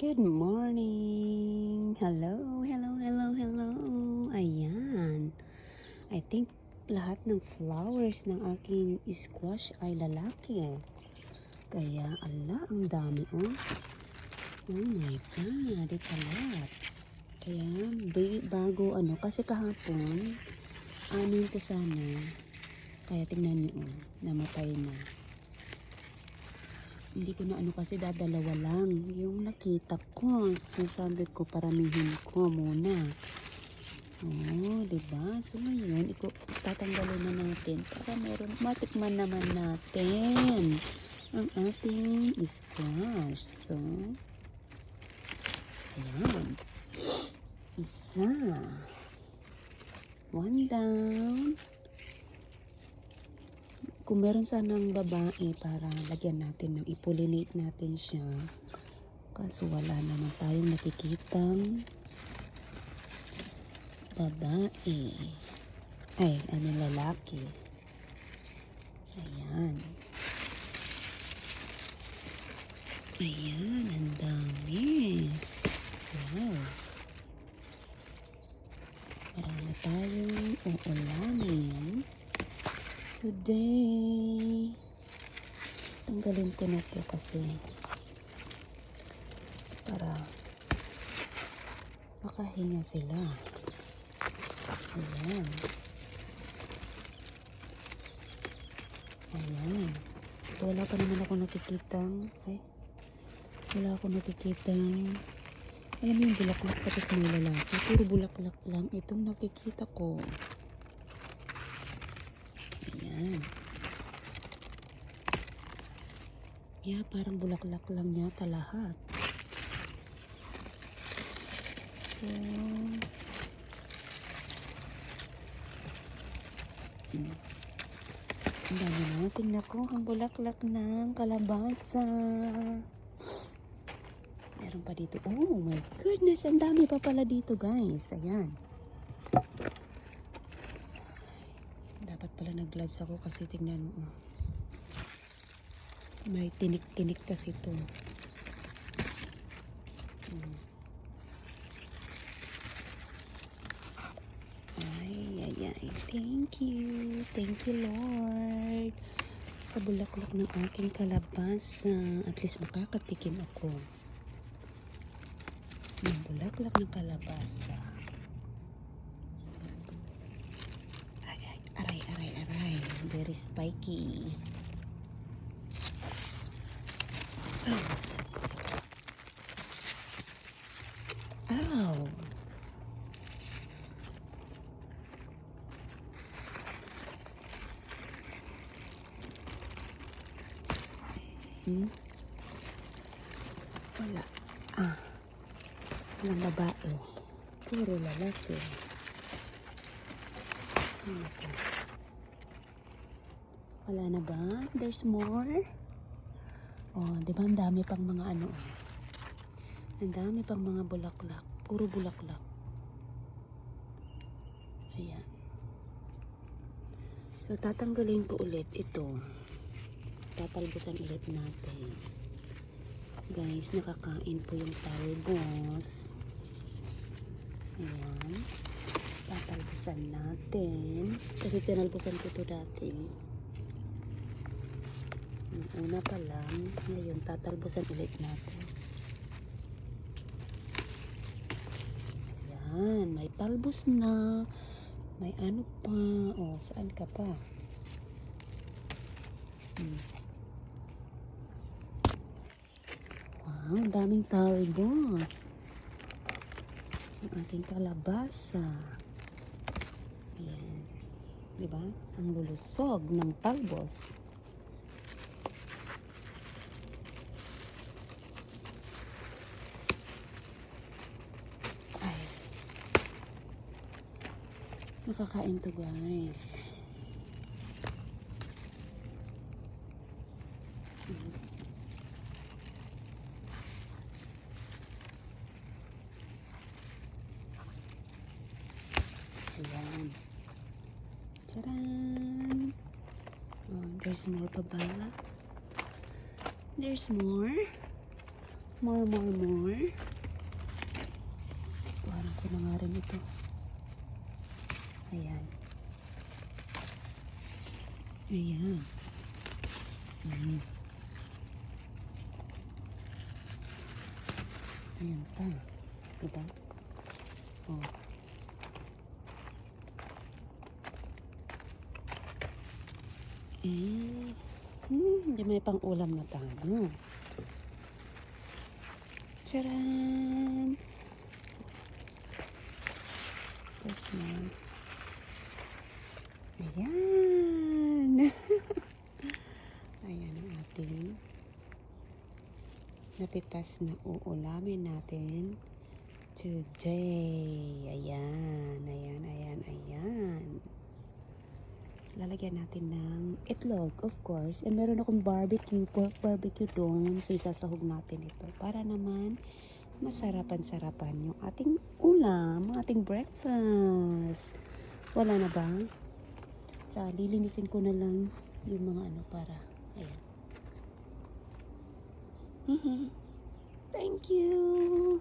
Good morning! Hello, hello, hello, hello! Ayan. I think lahat ng flowers ng aking squash ay lalaki. Kaya, ala, ang dami, oh. Oh my God, it's a lot. Kaya, bago, kasi kahapon, anin ko sana. Kaya tingnan niyo, oh, namatay na. Hindi ko na kasi dadalawa lang yung nakita ko. So sabi ko paramihin ko muna. Oh, diba? So ngayon, tatanggalin na natin para matikman naman natin ang ating squash. So, ayan. Isa. One down. Kung meron sanang babae para lagyan natin ng ipollinate natin siya. Kaso wala naman tayong nakikitang babae. Ay, lalaki. Ayan. Ayan, ang dami. Wow. Marami tayong uulamin. Today, tanggalin ko na to kasi para makahinga sila. Ayan. Ayan. Wala pa naman ako nakikitang, alam mo yung bulaklak tapos may lalaki. Puro bulaklak lang itong nakikita ko. Ayan. Yeah, parang bulaklak lang yata lahat. So, ang dami natin nakuhang bulaklak ng kalabasa. Meron pa dito. Oh my goodness, ang dami pa pala dito, guys. Ayan. Dapat pala nag-gloves ako kasi tingnan mo. May tinik-tinik kasi ito. Ay. Thank you. Thank you, Lord. Sa bulaklak ng aking kalabasa. At least makakatikim ako. Ng bulaklak ng kalabasa. Aray. Very spiky. Ow. Wala. Walang babae. Puro lalaki. Wala na ba? There's more? Oh, di ba ang dami pang mga ang dami pang mga bulaklak. Puro bulaklak. Ayan. So, tatanggalin ko ulit ito. Tatalbusan ulit natin. Guys, nakakain po yung talbos. Ayan. Tatalbusan natin. Kasi tinalbusan ko ito dati. Yung una pa lang. Ngayon, tatalbusan ulit natin. Ayan. May talbos na. May ano pa. Oh, saan ka pa? Wow, daming talbos. Ang ating kalabasa. Ayan. Diba? Ang lulusog ng talbos. Ay. Nakakain to, guys. Ayan. Charan! Oh, there's more pa ba? There's more. More. Parang ko na nga rin ito. Ayan. Ayan. Ayan pa. Diba? Oh. Hindi may pang ulam na tayo. Charan! Tapos na. Ayan! Ayan ang ating napitas na uulamin natin today. Ayan. Lalagyan natin ng itlog, of course. And meron akong pork barbecue doon. So, isasahog natin ito para naman masarapan-sarapan yung ating ulam, ating breakfast. Wala na ba? Tsaka, lilinisin ko na lang yung mga para, ayan. Thank you!